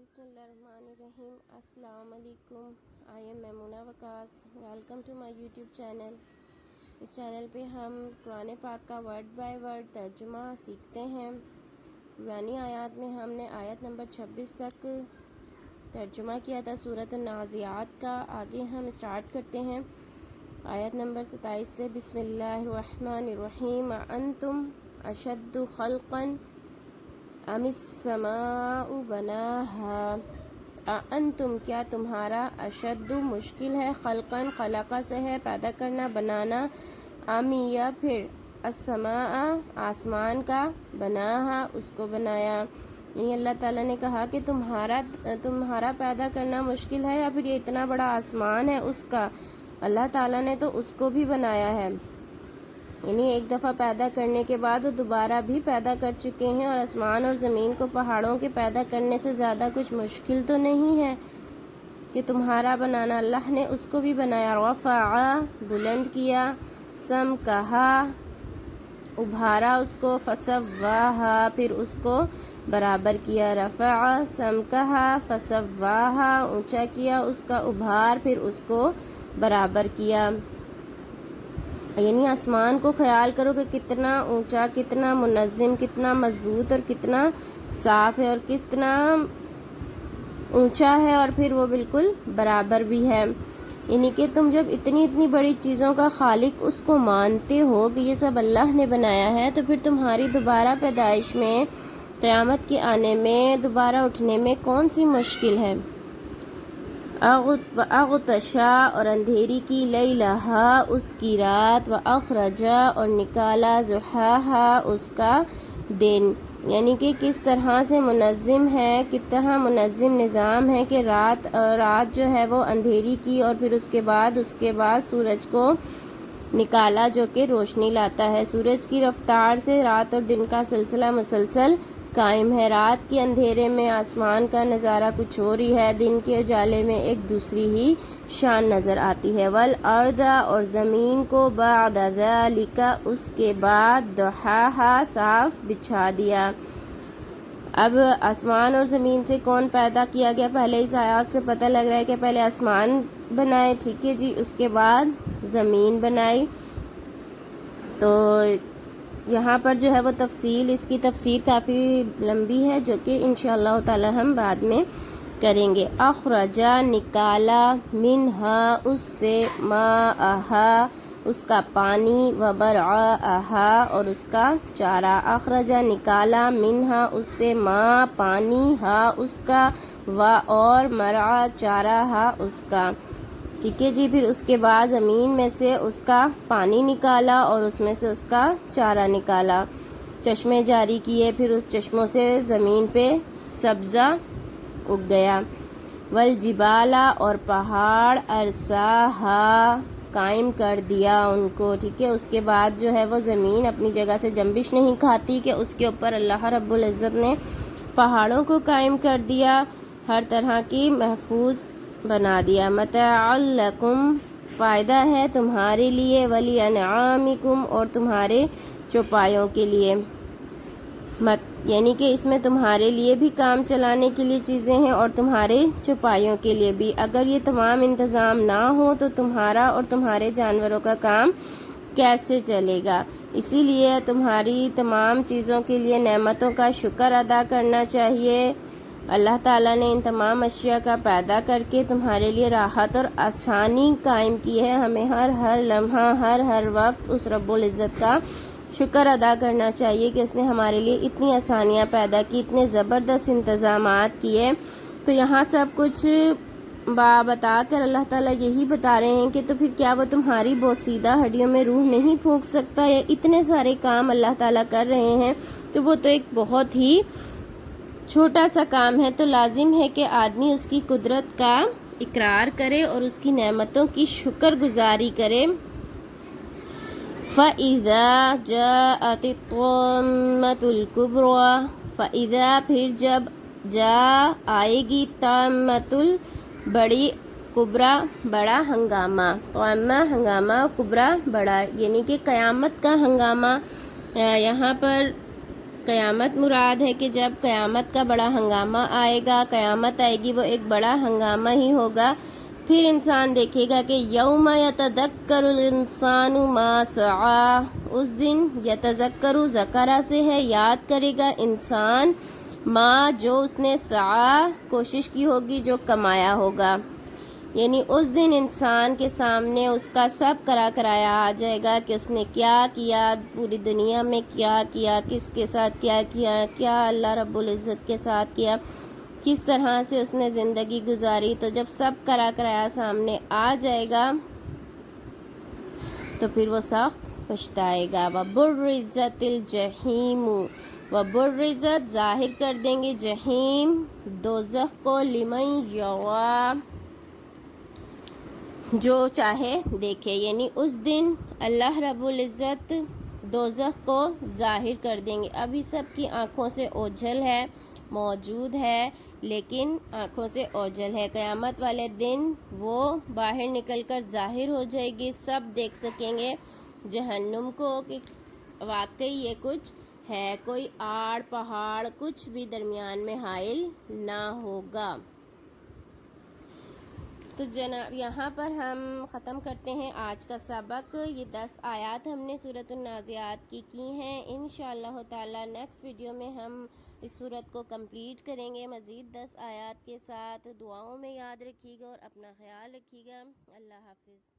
بسم اللہ الرحمن الرحیم. السلام علیکم. I am Maimoona Waqas. Welcome to my YouTube channel. اس چینل پہ ہم قرآن پاک کا ورڈ بائی ورڈ ترجمہ سیکھتے ہیں. پرانی آیات میں ہم نے آیت نمبر 26 تک ترجمہ کیا تھا سورۃ النازعات کا. آگے ہم اسٹارٹ کرتے ہیں آیت نمبر 27 سے. بسم اللہ الرحمن الرحیم. انتم اشد خلقا ام السماء بناہا. انتم کیا تمہارا اشد مشکل ہے خلقاً خلقہ سے ہے پیدا کرنا بنانا ام یا پھر السماء آسمان کا بناہا اس کو بنایا. یعنی اللہ تعالیٰ نے کہا کہ تمہارا پیدا کرنا مشکل ہے یا پھر یہ اتنا بڑا آسمان ہے اس کا. اللہ تعالیٰ نے تو اس کو بھی بنایا ہے. یعنی ایک دفعہ پیدا کرنے کے بعد وہ دوبارہ بھی پیدا کر چکے ہیں. اور آسمان اور زمین کو پہاڑوں کے پیدا کرنے سے زیادہ کچھ مشکل تو نہیں ہے کہ تمہارا بنانا. اللہ نے اس کو بھی بنایا. رفع بلند کیا. سم کہا ابھارا اس کو. فسواہا پھر اس کو برابر کیا. رفع سم کہا فسواہا اونچا کیا اس کا ابھار پھر اس کو برابر کیا. یعنی آسمان کو خیال کرو کہ کتنا اونچا کتنا منظم کتنا مضبوط اور کتنا صاف ہے اور کتنا اونچا ہے اور پھر وہ بالکل برابر بھی ہے. یعنی کہ تم جب اتنی بڑی چیزوں کا خالق اس کو مانتے ہو کہ یہ سب اللہ نے بنایا ہے تو پھر تمہاری دوبارہ پیدائش میں قیامت کے آنے میں دوبارہ اٹھنے میں کون سی مشکل ہے. اغتشا اور اندھیری کی لیلہا اس کی رات. واخرجا اور نکالا ضحاہا اس کا دن. یعنی کہ کس طرح سے منظم ہے کس طرح منظم نظام ہے کہ رات جو ہے وہ اندھیری کی اور پھر اس کے بعد سورج کو نکالا جو کہ روشنی لاتا ہے. سورج کی رفتار سے رات اور دن کا سلسلہ مسلسل قائم ہے. رات کے اندھیرے میں آسمان کا نظارہ کچھ اور ہی ہے. دن کے اجالے میں ایک دوسری ہی شان نظر آتی ہے. والارض اور زمین کو بعد ذلک اس کے بعد دحاہا صاف بچھا دیا. اب آسمان اور زمین سے کون پیدا کیا گیا پہلے اس آیات سے پتہ لگ رہا ہے کہ پہلے آسمان بنائے. ٹھیک ہے جی. اس کے بعد زمین بنائی. تو یہاں پر جو ہے وہ اس کی تفسیر کافی لمبی ہے جو کہ انشاءاللہ تعالی ہم بعد میں کریں گے. اخرجا نکالا منہا اس سے ماءہا اس کا پانی وبرعاہا اور اس کا چارہ. اخرجا نکالا منہا اس سے ماء پانی ہا اس کا اور مرعا چارہ ہا اس کا. ٹھیک ہے جی. پھر اس کے بعد زمین میں سے اس کا پانی نکالا اور اس میں سے اس کا چارہ نکالا. چشمے جاری کیے پھر اس چشموں سے زمین پہ سبزہ اگ گیا. والجبالا اور پہاڑ ارساہا قائم کر دیا ان کو. ٹھیک ہے. اس کے بعد جو ہے وہ زمین اپنی جگہ سے جنبش نہیں کھاتی کہ اس کے اوپر اللہ رب العزت نے پہاڑوں کو قائم کر دیا ہر طرح کی محفوظ بنا دیا. متاعا لکم فائدہ ہے تمہارے لیے. ولانعامکم اور تمہارے چوپایوں کے لیے. یعنی کہ اس میں تمہارے لیے بھی کام چلانے کے لیے چیزیں ہیں اور تمہارے چوپایوں کے لیے بھی. اگر یہ تمام انتظام نہ ہو تو تمہارا اور تمہارے جانوروں کا کام کیسے چلے گا. اسی لیے تمہاری تمام چیزوں کے لیے نعمتوں کا شکر ادا کرنا چاہیے. اللہ تعالیٰ نے ان تمام اشیاء کا پیدا کر کے تمہارے لیے راحت اور آسانی قائم کی ہے. ہمیں ہر لمحہ ہر وقت اس رب العزت کا شکر ادا کرنا چاہیے کہ اس نے ہمارے لیے اتنی آسانیاں پیدا کی اتنے زبردست انتظامات کیے. تو یہاں سب کچھ بتا کر اللہ تعالیٰ یہی بتا رہے ہیں کہ تو پھر کیا وہ تمہاری بوسیدہ ہڈیوں میں روح نہیں پھونک سکتا. یا اتنے سارے کام اللہ تعالیٰ کر رہے ہیں تو وہ تو ایک بہت ہی چھوٹا سا کام ہے. تو لازم ہے کہ آدمی اس کی قدرت کا اقرار کرے اور اس کی نعمتوں کی شکر گزاری کرے. فَإِذَا جَاءَتِ الطَّامَّةُ الْكُبْرَى فَإِذَا پھر جب آئے گی طامۃ بڑی کبرا بڑا ہنگامہ. طامہ ہنگامہ کبرا بڑا یعنی کہ قیامت کا ہنگامہ. یہاں پر قیامت مراد ہے کہ جب قیامت کا بڑا ہنگامہ آئے گا، قیامت آئے گی، وہ ایک بڑا ہنگامہ ہی ہوگا. پھر انسان دیکھے گا کہ یوم یتذکر الانسان ما سعی، اس دن یتذکر ذکرہ سے ہے یاد کرے گا انسان، ما جو اس نے سعی کوشش کی ہوگی، جو کمایا ہوگا. یعنی اس دن انسان کے سامنے اس کا سب کرا کرایا آ جائے گا کہ اس نے کیا کیا، پوری دنیا میں کیا کیا، کس کے ساتھ کیا کیا، کیا اللہ رب العزت کے ساتھ کیا، کس طرح سے اس نے زندگی گزاری. تو جب سب کرا کرایا سامنے آ جائے گا تو پھر وہ سخت پچھتائے گا. وَبُرِّزَتِ الْجَحِیمُ، وَبُرِّزَت ظاہر کر دیں گے جہیم دوزخ کو، لمن یغی جو چاہے دیکھے. یعنی اس دن اللہ رب العزت دوزخ کو ظاہر کر دیں گے. ابھی سب کی آنکھوں سے اوجھل ہے، موجود ہے، لیکن آنکھوں سے اوجھل ہے. قیامت والے دن وہ باہر نکل کر ظاہر ہو جائے گی، سب دیکھ سکیں گے جہنم کو کہ واقعی یہ کچھ ہے، کوئی آڑ پہاڑ کچھ بھی درمیان میں حائل نہ ہوگا. تو جناب یہاں پر ہم ختم کرتے ہیں آج کا سبق. یہ 10 آیات ہم نے سورۃ النازعات کی ہیں. انشاءاللہ تعالی نیکسٹ ویڈیو میں ہم اس سورت کو کمپلیٹ کریں گے مزید 10 آیات کے ساتھ. دعاؤں میں یاد رکھیے گا اور اپنا خیال رکھیے گا. اللہ حافظ.